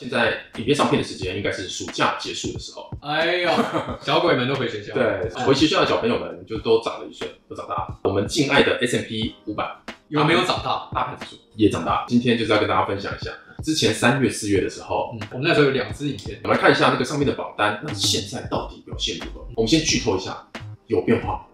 现在影片上片的时间应该是暑假结束的时候。哎呦，小鬼们都回学校。对，回学校的小朋友们就都长了1岁，都长大了。我们敬爱的 S&P 500有没有长大？大盘指数也长大。今天就是要跟大家分享一下，之前3月、4月的时候，我们那时候有2支影片，我们来看一下那个上面的榜单，那现在到底表现如何？我们先剧透一下，有变化，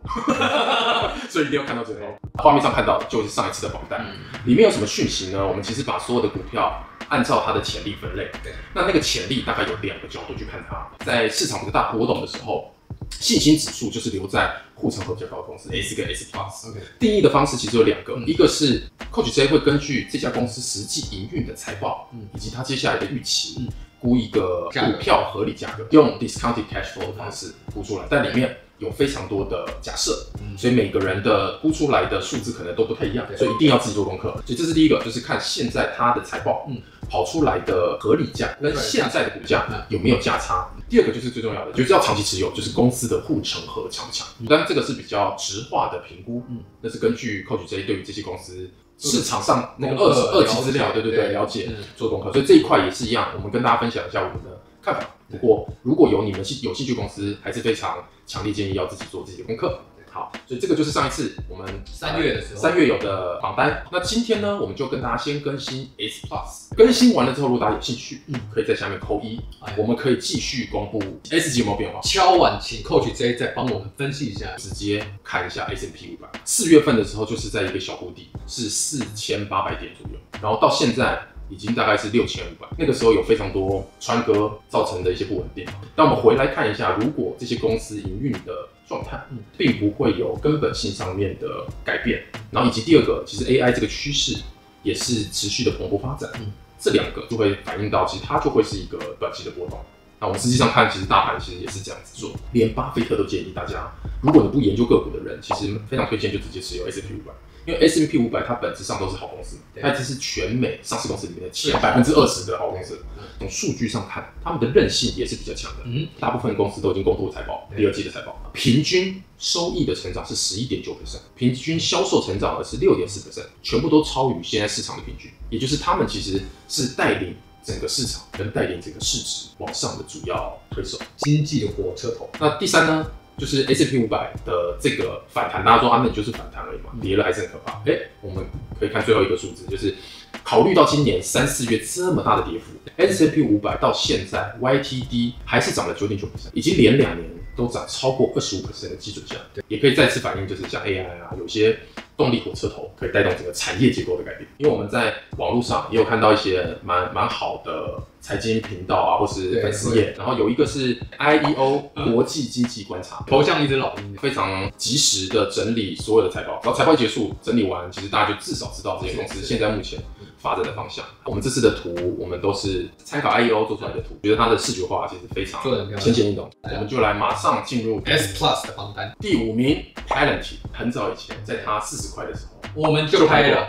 所以一定要看到最后。画面上看到的就是上一次的榜单，里面有什么讯息呢？我们其实把所有的股票按照它的潜力分类，那个潜力大概有2个角度去看它。在市场比较大波动的时候，信心指数就是留在护城河比较高的公司 S 跟 S Plus。定义的方式其实有2个，一个是 CoachJ 会根据这家公司实际营运的财报，以及它接下来的预期，估一个股票合理价格，用 discounted cash flow 的方式估出来，但里面有非常多的假设，所以每个人的估出来的数字可能都不太一样，所以一定要自己做功课。所以这是第一个，就是看现在它的财报跑出来的合理价跟现在的股价有没有价差。第二个就是最重要的，就是要长期持有，就是公司的护城河强不强。但这个是比较直化的评估，那是根据 CoachJ 对于这些公司市场上那个二级资料，对了解做功课。所以这一块也是一样，我们跟大家分享一下我们的看法。不过如果有你们有兴趣公司，还是非常强烈建议要自己做自己的功课。好，所以这个就是上一次我们3月的时候，3月有的榜单。那今天呢，我们就跟大家先更新 S Plus， 更新完了之后，如果大家有兴趣，可以在下面扣1，我们可以继续公布 S 级有没有变化。敲碗请 CoachJ 再帮我们分析一下，直接看一下 S&P 500。4月份的时候就是在一个小谷底，是4800点左右，然后到现在已经大概是6500，那个时候有非常多川哥造成的一些不稳定。但我们回来看一下，如果这些公司营运的状态并不会有根本性上面的改变，然后以及第二个，其实 AI 这个趋势也是持续的蓬勃发展，这2个就会反映到，其实它就会是一个短期的波动。那我们实际上看，其实大盘其实也是这样子做，连巴菲特都建议大家，如果你不研究个股的人，其实非常推荐就直接持有 S&P 500。因为 S&P 500它本质上都是好公司，它只是全美上市公司里面的前20%的好公司。从数据上看，他们的韧性也是比较强的。大部分公司都已经公布财报，第2季的财报，平均收益的成长是11.9%，平均销售成长的是6.4%，全部都超于现在市场的平均。也就是他们其实是带领整个市场跟带领整个市值往上的主要推手，经济的火车头。那第3呢？就是 S&P 500的这个反弹，大家说那就是反弹而已嘛，跌了还是很可怕。我们可以看最后一个数字，就是考虑到今年3、4月这么大的跌幅 ，S&P 500到现在 YTD 还是涨了9.9%，已经连2年都涨超过25%的基准价，也可以再次反映，就是像 AI 啊，有些动力火车头可以带动整个产业结构的改变。因为我们在网络上也有看到一些蛮好的财经频道啊，或是粉丝页，然后有一个是 IEO 国际经济观察，头像一只老鹰，非常及时的整理所有的财报，然后财报结束整理完，其实大家就至少知道这些公司现在目前发展的方向。我们这次的图，我们都是参考 IEO 做出来的图，觉得它的视觉化其实非常浅显易懂。我们就来马上进入 S Plus 的榜单，第5名 Palantir， 很早以前在它40块的时候，我们就拍了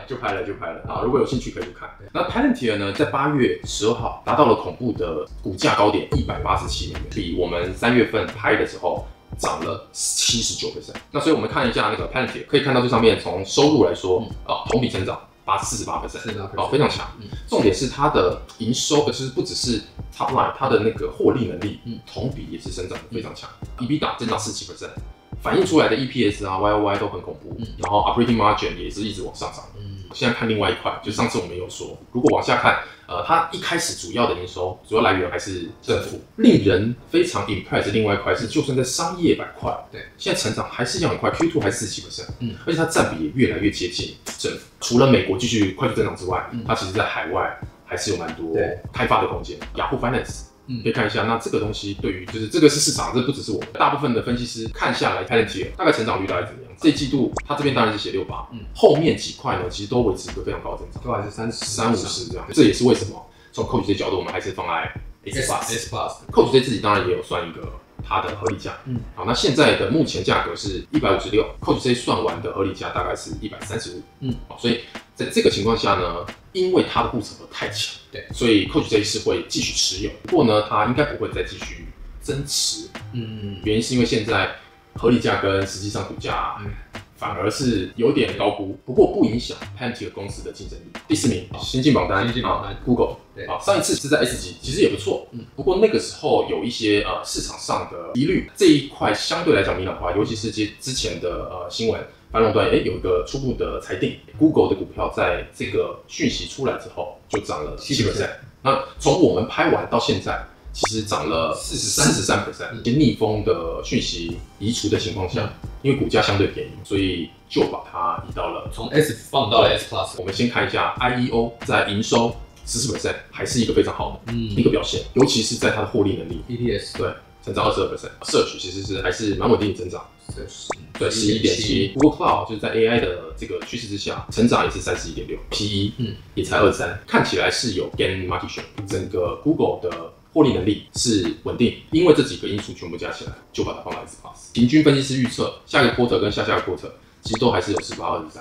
啊！如果有兴趣可以去看。那 Palantir 呢，在8月12号达到了恐怖的股价高点187美元，比我们3月份拍的时候涨了79%。那所以我们看一下那个 Palantir， 可以看到这上面从收入来说，同比成长48%，非常强。重点是它的营收，就是不只是 top line， 它的那个获利能力，同比也是增长得非常强，EBITDA 增长47%。反映出来的 EPS 啊 YOY 都很恐怖，然后 operating margin 也是一直往上涨。现在看另外一块，就上次我们有说，如果往下看，它一开始主要的营收主要来源还是政府，令人非常 impress 的另外一块是，就算在商业板块，现在成长还是一样很快 ，Q2 还是47%，而且它占比也越来越接近政府。除了美国继续快速增长之外，它其实在海外还是有蛮多开发的空间。雅虎 Finance。可以看一下，那这个东西对于就是这个是市场，这不只是我们大部分的分析师看下来 ，Palantir 大概成长率大概怎么样？这一季度它这边当然是写68，后面几块呢其实都维持一个非常高的增长，都还是30-50这样。这也是为什么从 CoachJ 角度，我们还是放在 S Plus。CoachJ 自己当然也有算一个它的合理价，好，那现在的目前价格是156，CoachJ 算完的合理价大概是135，所以在这个情况下呢，因为它的护城河太强，所以 CoachJ 是会继续持有，不过呢，它应该不会再继续增持，原因是因为现在合理价跟实际上股价反而是有点高估，不过不影响 Palantir 公司的竞争力。第4名，新进榜单，Google。对啊，上一次是在 S 级，其实也不错。不过那个时候有一些市场上的疑虑，这一块相对来讲明朗化，尤其是之前的新闻反垄断，有一个初步的裁定 ，Google 的股票在这个讯息出来之后就涨了7%。那从我们拍完到现在，其实涨了43%。逆风的讯息移除的情况下，因为股价相对便宜，所以就把它移到了从 S 放到了 S Plus。我们先看一下 IEO 在营收14%，还是一个非常好的一个表现，尤其是在它的获利能力 EPS 对成长22%，社区其实是还是蛮稳定的增长。对，11.7。Google Cloud 就是在 AI 的这个趋势之下，成长也是31.6，PE 也才23，看起来是有 gain market share。整个 Google 的获利能力是稳定，因为这几个因素全部加起来，就把它放到 S Plus。平均分析师预测，下个 quarter 跟下下个 quarter 其实都还是有18、23，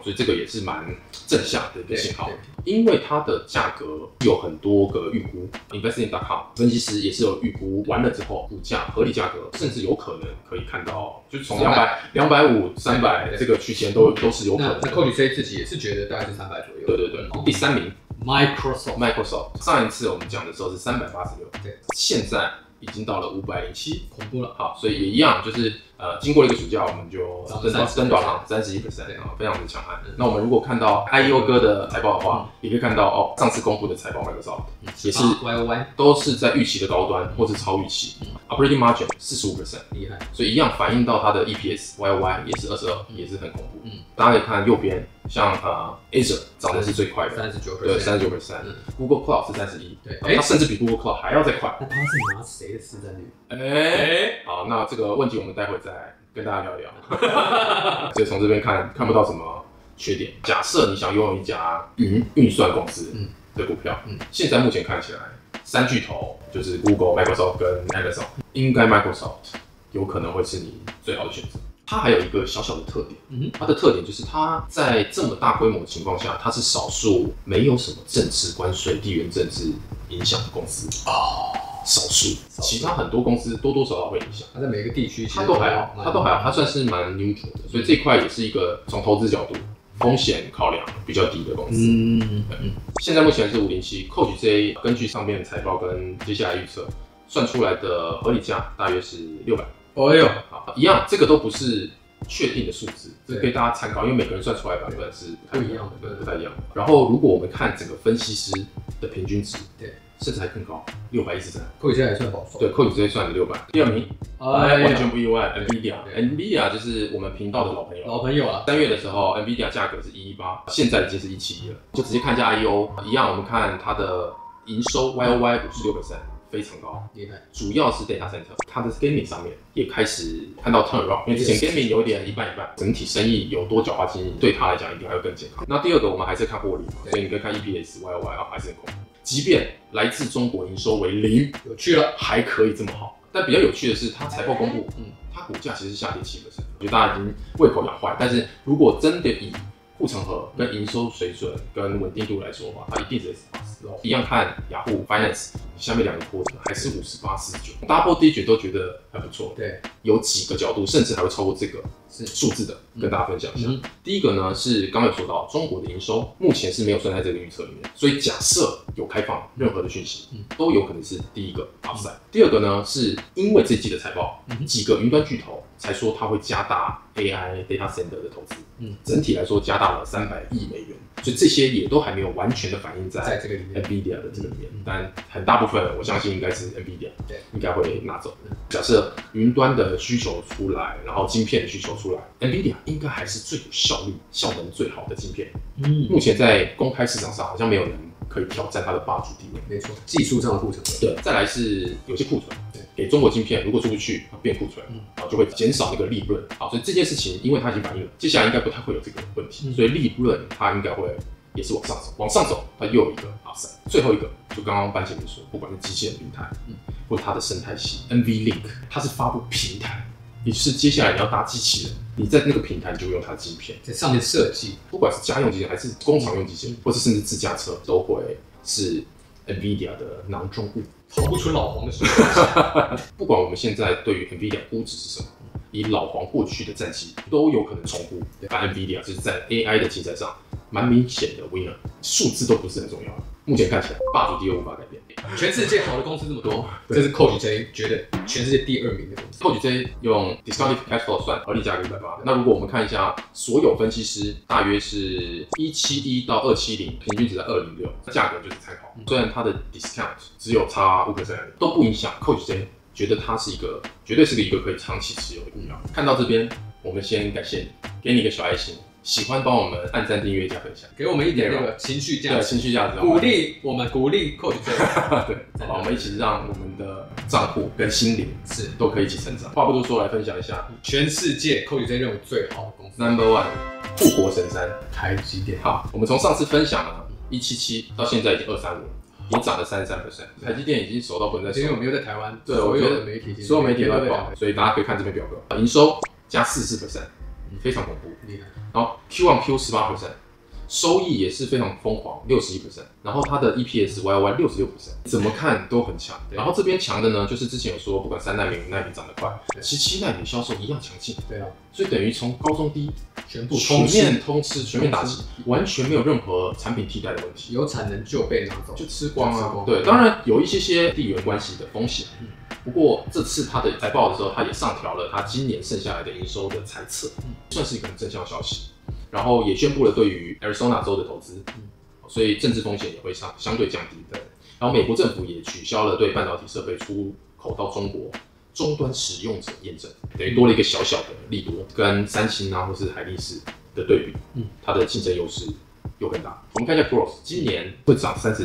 所以这个也是蛮正向的一个信号。因为它的价格有很多个预估 ，Investing.com 分析师也是有预估完了之后，股价合理价格甚至有可能可以看到，就是从250、300这个区间都是有可能的。那 Coach 自己也是觉得大概是300左右。对。第3名 Microsoft 上一次我们讲的时候是386，对，现在已经到了507，恐怖了。好，所以也一样，就是经过了一个暑假，我们就登短廊31%，非常的强悍。那我们如果看到 IEO 哥的财报的话，也可以看到上次公布的财报 Microsoft 也是都是在预期的高端或是超预期，operating margin 45%，厉害。所以一样反映到它的 EPS YOY 也是22，也是很恐怖。大家可以看右边，像Azure 涨的是最快的，39%，对，39%。Google Cloud 是31，对，它甚至比 Google Cloud 还要再快。那它是拿谁的市占率？好，那这个问题我们待会再跟大家聊聊。所以从这边看不到什么缺点。假设你想拥有一家运算公司的股票，现在目前看起来3巨头就是 Google、Microsoft 跟 Amazon， 应该 Microsoft 有可能会是你最好的选择。它还有一个小小的特点，它的特点就是它在这么大规模的情况下，它是少数没有什么政治关税、地缘政治影响的公司少数，其他很多公司多多少少会影响。它在每个地区它都还好，它算是蛮 neutral 的，所以这一块也是一个从投资角度风险考量比较低的公司。现在目前是507 ，Coach J 根据上面的财报跟接下来预测算出来的合理价大约是600。好，一样，这个都不是确定的数字，这可以大家参考，因为每个人算出来的版本是不太一样的，不太一样。然后，如果我们看整个分析师的平均值，对，甚至还更高，613。Coach J 还算保守，对，Coach J 算了600。第2名，完全不意外 ，NVIDIA 就是我们频道的老朋友啊。3月的时候 ，NVIDIA 价格是118，现在已经是171了。就直接看一下 IEO， 一样，我们看它的营收 YOY 56%。非常高，厉害。主要是 data center， 它的 gaming 上面也开始看到 turnaround， 因为之前 gaming 有点一半一半，整体生意有多角化经营，对它来讲一定还会更健康。那第2个，我们还是看获利，所以你可以看 EPS、YOY 还是很恐怖。即便来自中国营收为0，有趣了，还可以这么好。但比较有趣的是，它财报公布，它股价其实是下跌7%，我觉得大家已经胃口养坏。但是如果真的以护城河跟营收水准跟稳定度来说的话，它一定是 S Plus。一样看雅虎 Finance 下面2个 quarter 还是58、49，double digit 都觉得很不错。对，有几个角度，甚至还会超过这个数字的，跟大家分享一下。第一个呢是刚刚有说到，中国的营收目前是没有算在这个预测里面，所以假设有开放任何的讯息，都有可能是第一个 upside。第2个呢是因为这季的财报，几个云端巨头才说它会加大 AI data center 的投资，整体来说加大了300亿美元，所以这些也都还没有完全的反映在这个里面 NVIDIA 的这个里面，但很大部分我相信应该是 NVIDIA 应该会拿走的。假设云端的需求出来，然后晶片的需求出来 ，NVIDIA 应该还是最有效率、效能最好的晶片。目前在公开市场上好像没有人可以挑战它的霸主地位。没错，技术上的护城河。对，再来是有些库存，给中国晶片如果出不去，变库存，就会减少那个利润。好，所以这件事情因为它已经反映了，接下来应该不太会有这个问题，所以利润它应该会也是往上走，它又有一个upside。最后一个就刚刚班前面说，不管是机器人平台，或者它的生态系 NVLink， 它是发布平台，也就是接下来你要搭机器人，你在那个平台你就用它的晶片，在上面设计，不管是家用机器人还是工厂用机器人，或是甚至自驾车，都会是 NVIDIA 的囊中物，逃不出老黄的手。不管我们现在对于 NVIDIA 估值是什么，以老黄过去的战绩都有可能重复。但 NVIDIA 就是在 AI 的竞赛上蛮明显的 winner， 数字都不是很重要。目前看起来霸主地位无法改变。全世界好的公司这么多，这是 Coach J 觉得全世界第2名的公司。Coach J 用 discounted cash flow 算合理价格180。那如果我们看一下所有分析师，大约是171到270，平均值在206，价格就是参考。虽然它的 discount 只有差5%，都不影响 Coach J 觉得它是一个绝对是一个可以长期持有的股票。看到这边，我们先感谢你，给你一个小爱心。喜欢帮我们按赞、订阅、加分享，给我们一点那个情绪价值，对情绪价值，鼓励我们，鼓励 Coach J， 对，好，我们一起让我们的账户跟心灵是都可以一起成长。话不多说，来分享一下全世界 Coach J 认为最好的公司 Number One 护国神山台积电。好，我们从上次分享了177到现在已经235了，已经涨了33%。台积电已经熟到不能再熟。因为我们又在台湾，对，所有的媒体，所有媒体都在报，所以大家可以看这边表格，营收加44%，非常恐怖，厉害。然后 Q1Q 18%，收益也是非常疯狂61%，然后它的 EPS YY 66%，怎么看都很强。然后这边强的呢，就是之前有说，不管3奈米、5奈米涨得快，17奈米销售一样强劲。对啊，所以等于从高中低全部全面通吃，全面打击，完全没有任何产品替代的问题，有产能就被拿走，就吃光啊。对，当然有一些地缘关系的风险。不过这次他的财报的时候，他也上调了他今年剩下来的营收的猜测，算是一个很正向的消息。然后也宣布了对于 Arizona 州的投资，所以政治风险也会相对降低的。然后美国政府也取消了对半导体设备出口到中国终端使用者验证，等于多了一个小小的利多，跟三星啊或是海力士的对比，它的竞争优势又更大。我们看一下 Growth， 今年会涨38%，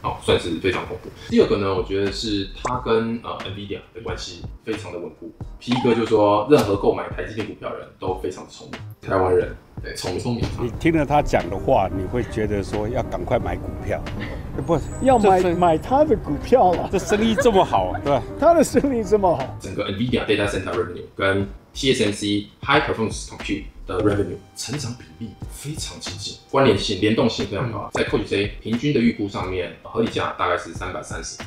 好，算是非常恐怖。第二个呢，我觉得是它跟NVIDIA 的关系非常的稳固。P 哥就说，任何购买台积电股票的人都非常的聪明，台湾人对聪明。你听了他讲的话，你会觉得说要赶快买股票，不要买他的股票了。这生意这么好，对吧？他的生意这么好，整个 NVIDIA Data Center Revenue 跟 TSMC High Performance Compute 的 Revenue 成长比例非常接近，关联性、联动性非常高。在 Coach J 平均的预估上面，合理价大概是330，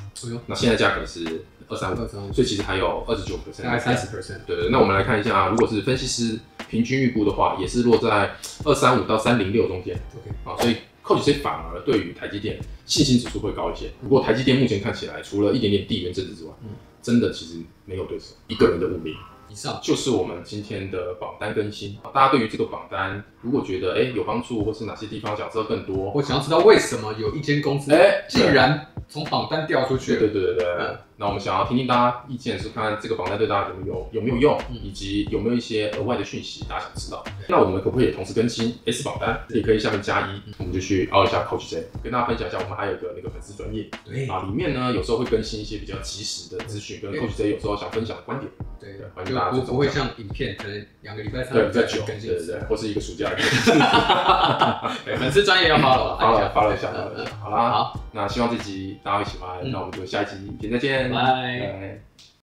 那现在价格是235，所以其实还有29%，大概30%。对，那我们来看一下，如果是分析师平均预估的话，也是落在235到306中间。OK， 所以 Coach J 反而对于台积电信心指数会高一些。不过台积电目前看起来，除了一点点地缘政治之外，真的其实没有对手，一个人的武力。以上就是我们今天的榜单更新。大家对于这个榜单，如果觉得有帮助，或是哪些地方想知道更多，我想要知道为什么有一间公司竟然从榜单掉出去。对。那我们想要听听大家意见，是看这个榜单对大家有没有用，以及有没有一些额外的讯息大家想知道。那我们可不可以同时更新 S 榜单？也可以下面加1，我们就去凹一下 Coach J， 跟大家分享一下。我们还有一个那个粉丝专页，对啊，里面呢有时候会更新一些比较及时的资讯，跟 Coach J 有时候想分享的观点。对，欢迎大家不会像影片可能2个礼拜、3个礼拜就更新一次，或是一个暑假更新。粉丝专页要follow一下。好啦，那希望这集大家会喜欢，那我们就下一集影片再见。拜。